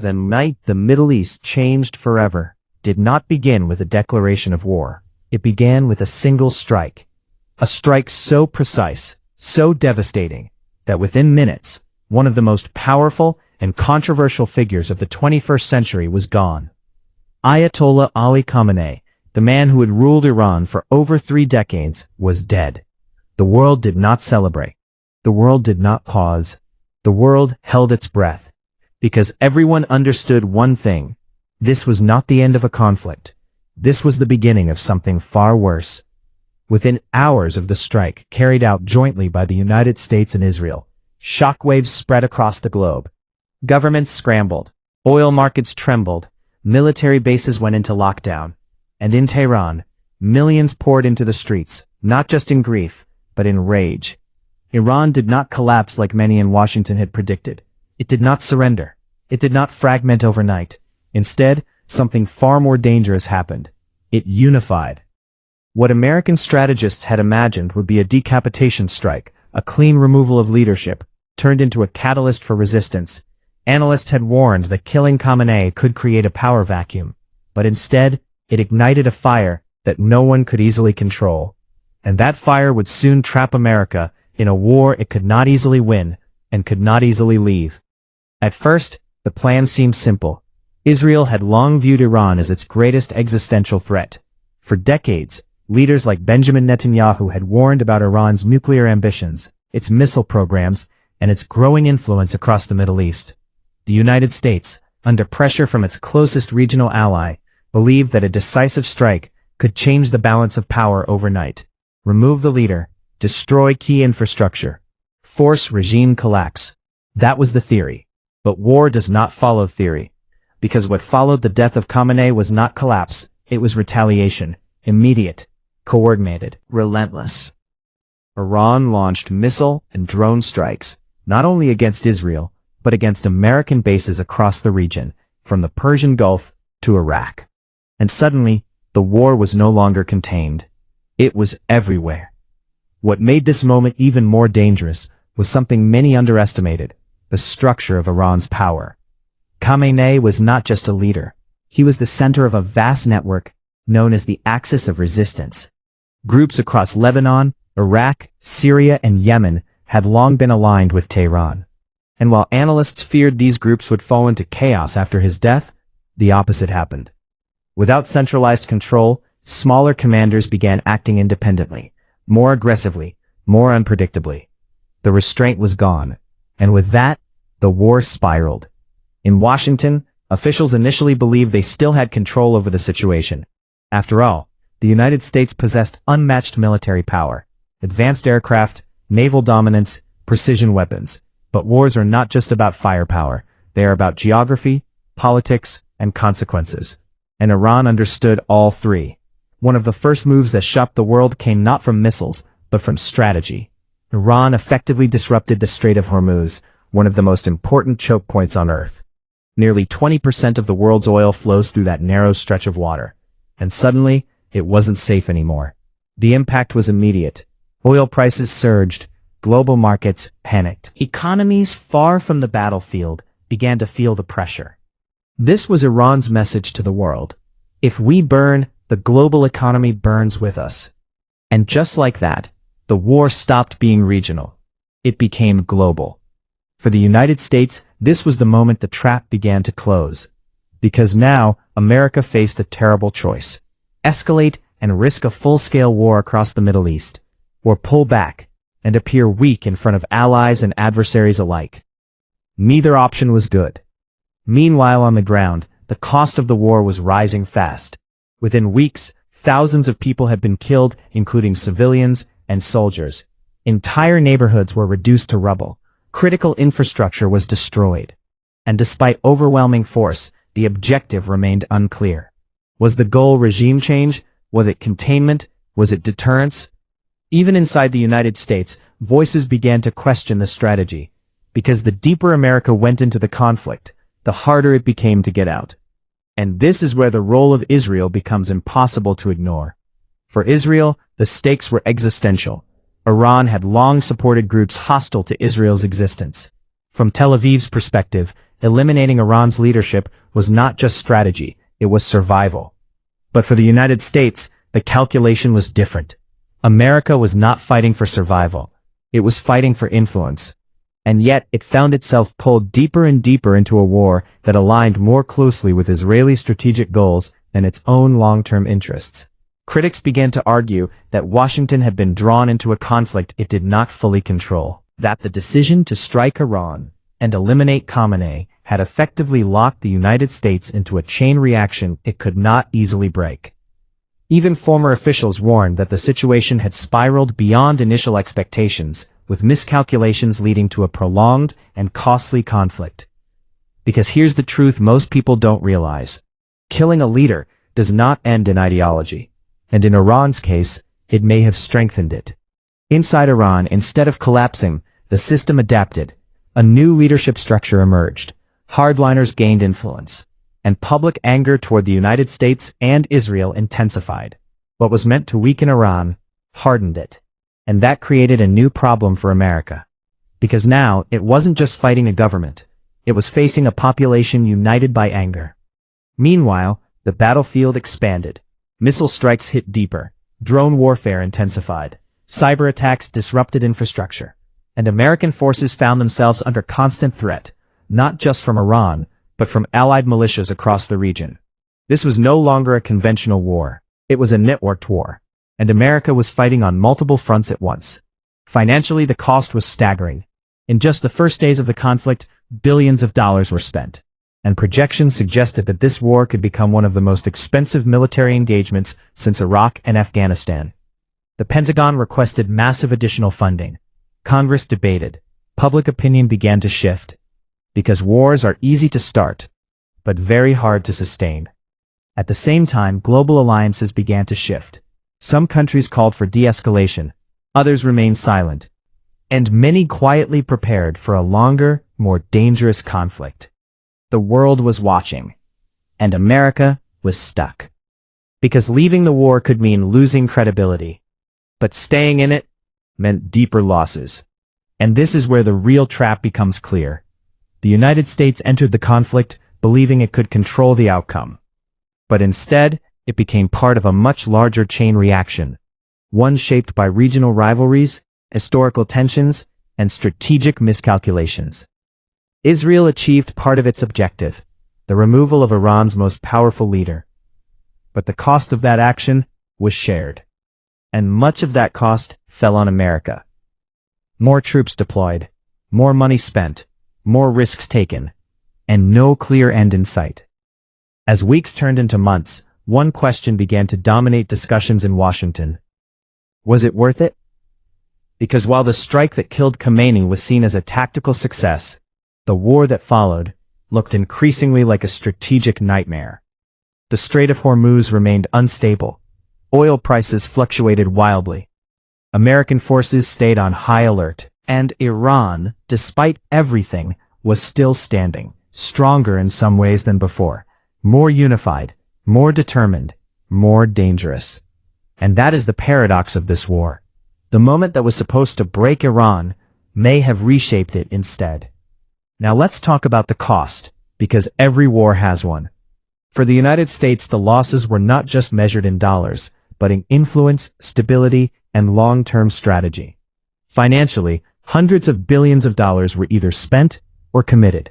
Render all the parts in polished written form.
The night the Middle East changed forever did not begin with a declaration of war. It began with a single strike. A strike so precise, so devastating, that within minutes, one of the most powerful and controversial figures of the 21st century was gone. Ayatollah Ali Khamenei, the man who had ruled Iran for over 3 decades, was dead. The world did not celebrate. The world did not pause. The world held its breath. Because everyone understood one thing. This was not the end of a conflict. This was the beginning of something far worse. Within hours of the strike carried out jointly by the United States and Israel, shockwaves spread across the globe. Governments scrambled. Oil markets trembled. Military bases went into lockdown. And in Tehran, millions poured into the streets, not just in grief, but in rage. Iran did not collapse like many in Washington had predicted. It did not surrender. It did not fragment overnight. Instead, something far more dangerous happened. It unified. What American strategists had imagined would be a decapitation strike, a clean removal of leadership, turned into a catalyst for resistance. Analysts had warned that killing Khamenei could create a power vacuum, but instead, it ignited a fire that no one could easily control. And that fire would soon trap America in a war it could not easily win and could not easily leave. At first, the plan seemed simple. Israel had long viewed Iran as its greatest existential threat. For decades, leaders like Benjamin Netanyahu had warned about Iran's nuclear ambitions, its missile programs, and its growing influence across the Middle East. The United States, under pressure from its closest regional ally, believed that a decisive strike could change the balance of power overnight, remove the leader, destroy key infrastructure, force regime collapse. That was the theory. But war does not follow theory. Because what followed the death of Khamenei was not collapse, it was retaliation, immediate, coordinated, relentless. Iran launched missile and drone strikes, not only against Israel, but against American bases across the region, from the Persian Gulf to Iraq. And suddenly, the war was no longer contained. It was everywhere. What made this moment even more dangerous was something many underestimated: the structure of Iran's power. Khamenei was not just a leader. He was the center of a vast network known as the Axis of Resistance. Groups across Lebanon, Iraq, Syria, and Yemen had long been aligned with Tehran. And while analysts feared these groups would fall into chaos after his death, the opposite happened. Without centralized control, smaller commanders began acting independently, more aggressively, more unpredictably. The restraint was gone, and with that, the war spiraled. In Washington, officials initially believed they still had control over the situation. After all, the United States possessed unmatched military power, advanced aircraft, naval dominance, precision weapons. But wars are not just about firepower. They are about geography, politics, and consequences. And Iran understood all three. One of the first moves that shocked the world came not from missiles, but from strategy. Iran effectively disrupted the Strait of Hormuz, one of the most important choke points on Earth. Nearly 20% of the world's oil flows through that narrow stretch of water. And suddenly, it wasn't safe anymore. The impact was immediate. Oil prices surged. Global markets panicked. Economies far from the battlefield began to feel the pressure. This was Iran's message to the world. If we burn, the global economy burns with us. And just like that, the war stopped being regional. It became global. For the United States, this was the moment the trap began to close. Because now, America faced a terrible choice: escalate and risk a full-scale war across the Middle East, or pull back and appear weak in front of allies and adversaries alike. Neither option was good. Meanwhile, on the ground, the cost of the war was rising fast. Within weeks, thousands of people had been killed, including civilians and soldiers. Entire neighborhoods were reduced to rubble. Critical infrastructure was destroyed. And despite overwhelming force, the objective remained unclear. Was the goal regime change? Was it containment? Was it deterrence? Even inside the United States, voices began to question the strategy. Because the deeper America went into the conflict, the harder it became to get out. And this is where the role of Israel becomes impossible to ignore. For Israel, the stakes were existential. Iran had long supported groups hostile to Israel's existence. From Tel Aviv's perspective, eliminating Iran's leadership was not just strategy, it was survival. But for the United States, the calculation was different. America was not fighting for survival. It was fighting for influence. And yet, it found itself pulled deeper and deeper into a war that aligned more closely with Israeli strategic goals than its own long-term interests. Critics began to argue that Washington had been drawn into a conflict it did not fully control, that the decision to strike Iran and eliminate Khamenei had effectively locked the United States into a chain reaction it could not easily break. Even former officials warned that the situation had spiraled beyond initial expectations, with miscalculations leading to a prolonged and costly conflict. Because here's the truth most people don't realize. Killing a leader does not end an ideology. And in Iran's case, it may have strengthened it. Inside Iran, instead of collapsing, the system adapted. A new leadership structure emerged. Hardliners gained influence. And public anger toward the United States and Israel intensified. What was meant to weaken Iran hardened it. And that created a new problem for America. Because now, it wasn't just fighting a government. It was facing a population united by anger. Meanwhile, the battlefield expanded. Missile strikes hit deeper. Drone warfare intensified. Cyber attacks disrupted infrastructure. And American forces found themselves under constant threat, not just from Iran, but from allied militias across the region. This was no longer a conventional war. It was a networked war. And America was fighting on multiple fronts at once. Financially, the cost was staggering. In just the first days of the conflict, billions of dollars were spent. And projections suggested that this war could become one of the most expensive military engagements since Iraq and Afghanistan. The Pentagon requested massive additional funding. Congress debated. Public opinion began to shift. Because wars are easy to start, but very hard to sustain. At the same time, global alliances began to shift. Some countries called for de-escalation, others remained silent, and many quietly prepared for a longer, more dangerous conflict. The world was watching, and America was stuck. Because leaving the war could mean losing credibility, but staying in it meant deeper losses. And this is where the real trap becomes clear. The United States entered the conflict believing it could control the outcome. But instead, it became part of a much larger chain reaction, one shaped by regional rivalries, historical tensions, and strategic miscalculations. Israel achieved part of its objective, the removal of Iran's most powerful leader. But the cost of that action was shared. And much of that cost fell on America. More troops deployed, more money spent, more risks taken, and no clear end in sight. As weeks turned into months, one question began to dominate discussions in Washington. Was it worth it? Because while the strike that killed Khamenei was seen as a tactical success, the war that followed looked increasingly like a strategic nightmare. The Strait of Hormuz remained unstable. Oil prices fluctuated wildly. American forces stayed on high alert. And Iran, despite everything, was still standing, stronger in some ways than before, more unified, more determined, more dangerous. And that is the paradox of this war. The moment that was supposed to break Iran may have reshaped it instead. Now let's talk about the cost, because every war has one. For the United States, the losses were not just measured in dollars, but in influence, stability, and long-term strategy. Financially, hundreds of billions of dollars were either spent or committed.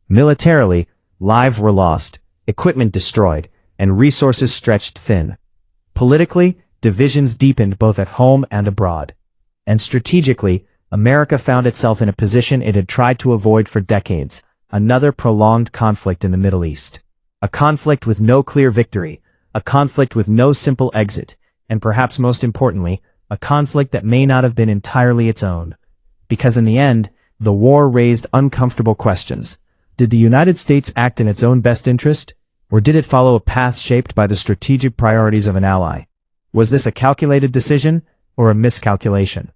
Militarily, lives were lost, equipment destroyed, and resources stretched thin. Politically, divisions deepened both at home and abroad. And strategically, America found itself in a position it had tried to avoid for decades, another prolonged conflict in the Middle East. A conflict with no clear victory, a conflict with no simple exit, and perhaps most importantly, a conflict that may not have been entirely its own. Because in the end, the war raised uncomfortable questions. Did the United States act in its own best interest? Or did it follow a path shaped by the strategic priorities of an ally? Was this a calculated decision or a miscalculation?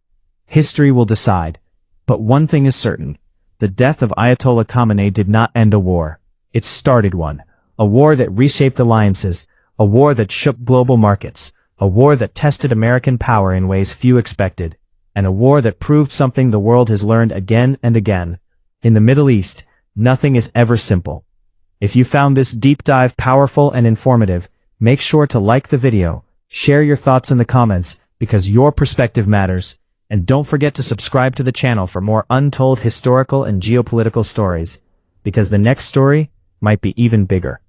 History will decide. But one thing is certain. The death of Ayatollah Khamenei did not end a war. It started one. A war that reshaped alliances. A war that shook global markets. A war that tested American power in ways few expected. And a war that proved something the world has learned again and again. In the Middle East, Nothing is ever simple. If you found this deep dive powerful and informative, make sure to like the video, share your thoughts in the comments, because your perspective matters, and don't forget to subscribe to the channel for more untold historical and geopolitical stories, because the next story might be even bigger.